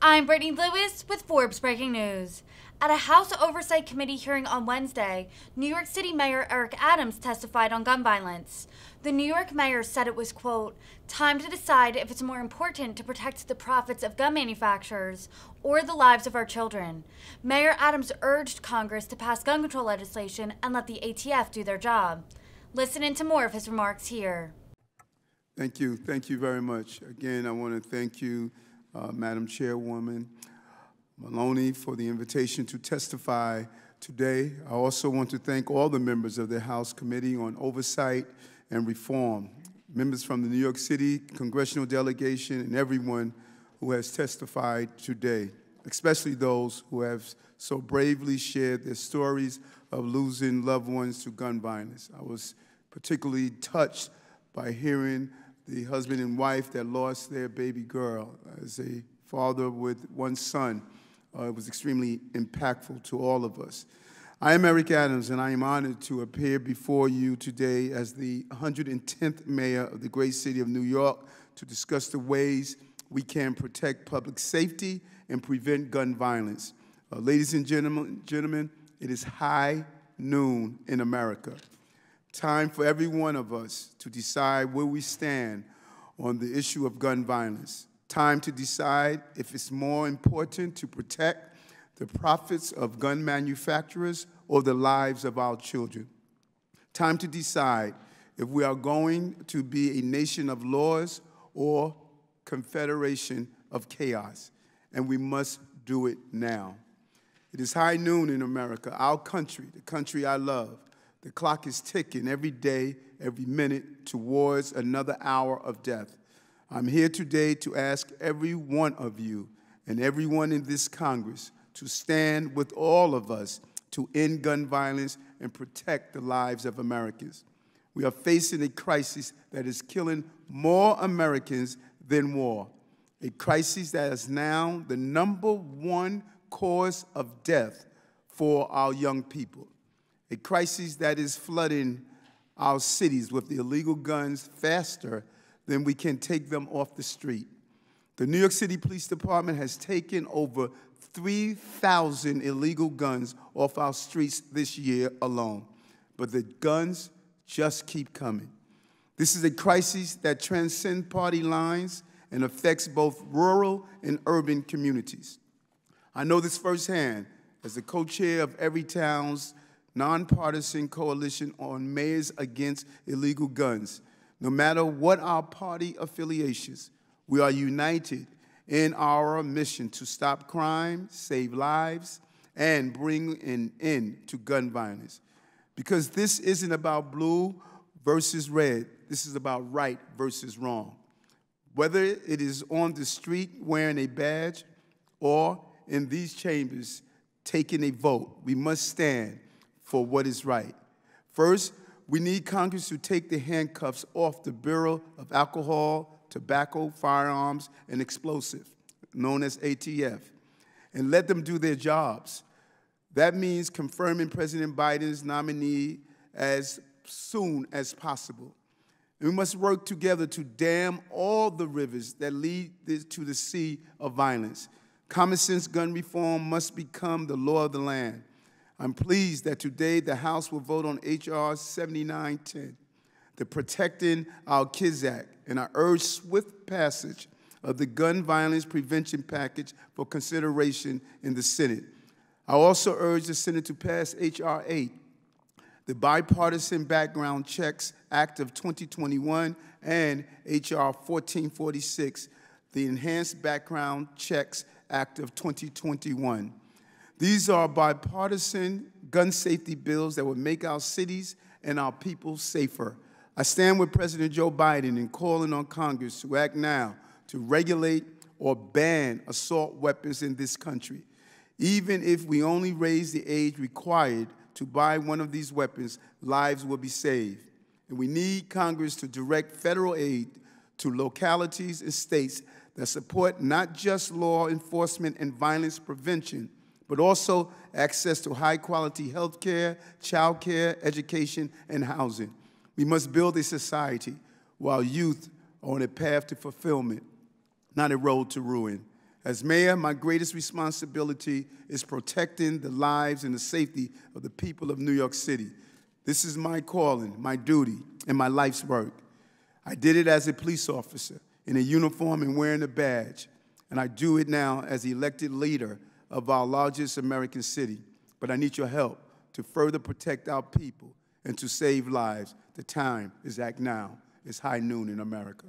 I'm Brittany Lewis with Forbes Breaking News. At a House Oversight Committee hearing on Wednesday, New York City Mayor Eric Adams testified on gun violence. The New York mayor said it was, quote, time to decide if it's more important to protect the profits of gun manufacturers or the lives of our children. Mayor Adams urged Congress to pass gun control legislation and let the ATF do their job. Listen in to more of his remarks here. Thank you. Thank you very much. Again, I want to thank you, Madam Chairwoman Maloney, for the invitation to testify today. I also want to thank all the members of the House Committee on Oversight and Reform, members from the New York City congressional delegation, and everyone who has testified today, especially those who have so bravely shared their stories of losing loved ones to gun violence. I was particularly touched by hearing the husband and wife that lost their baby girl. As a father with one son, it was extremely impactful to all of us. I am Eric Adams, and I am honored to appear before you today as the 110th mayor of the great city of New York to discuss the ways we can protect public safety and prevent gun violence. Ladies and gentlemen, it is high noon in America. Time for every one of us to decide where we stand on the issue of gun violence. Time to decide if it's more important to protect the profits of gun manufacturers or the lives of our children. Time to decide if we are going to be a nation of laws or confederation of chaos, and we must do it now. It is high noon in America, our country, the country I love. The clock is ticking every day, every minute towards another hour of death. I'm here today to ask every one of you and everyone in this Congress to stand with all of us to end gun violence and protect the lives of Americans. We are facing a crisis that is killing more Americans than war, a crisis that is now the #1 cause of death for our young people, a crisis that is flooding our cities with illegal guns faster than we can take them off the street. The New York City Police Department has taken over 3,000 illegal guns off our streets this year alone, but the guns just keep coming. This is a crisis that transcends party lines and affects both rural and urban communities. I know this firsthand as the co-chair of Everytown's nonpartisan coalition on Mayors Against Illegal Guns. No matter what our party affiliations, we are united in our mission to stop crime, save lives, and bring an end to gun violence. Because this isn't about blue versus red. This is about right versus wrong. Whether it is on the street wearing a badge or in these chambers taking a vote, we must stand for what is right. First, we need Congress to take the handcuffs off the Bureau of Alcohol, Tobacco, Firearms, and Explosives, known as ATF, and let them do their jobs. That means confirming President Biden's nominee as soon as possible. And we must work together to dam all the rivers that lead to the sea of violence. Common sense gun reform must become the law of the land. I'm pleased that today the House will vote on H.R. 7910, the Protecting Our Kids Act, and I urge swift passage of the gun violence prevention package for consideration in the Senate. I also urge the Senate to pass H.R. 8, the Bipartisan Background Checks Act of 2021, and H.R. 1446, the Enhanced Background Checks Act of 2021. These are bipartisan gun safety bills that will make our cities and our people safer. I stand with President Joe Biden in calling on Congress to act now to regulate or ban assault weapons in this country. Even if we only raise the age required to buy one of these weapons, lives will be saved. And we need Congress to direct federal aid to localities and states that support not just law enforcement and violence prevention, but also access to high-quality health care, child care, education, and housing. We must build a society while youth are on a path to fulfillment, not a road to ruin. As mayor, my greatest responsibility is protecting the lives and the safety of the people of New York City. This is my calling, my duty, and my life's work. I did it as a police officer, in a uniform and wearing a badge, and I do it now as the elected leader of our largest American city. But I need your help to further protect our people and to save lives. The time is act now. It's high noon in America.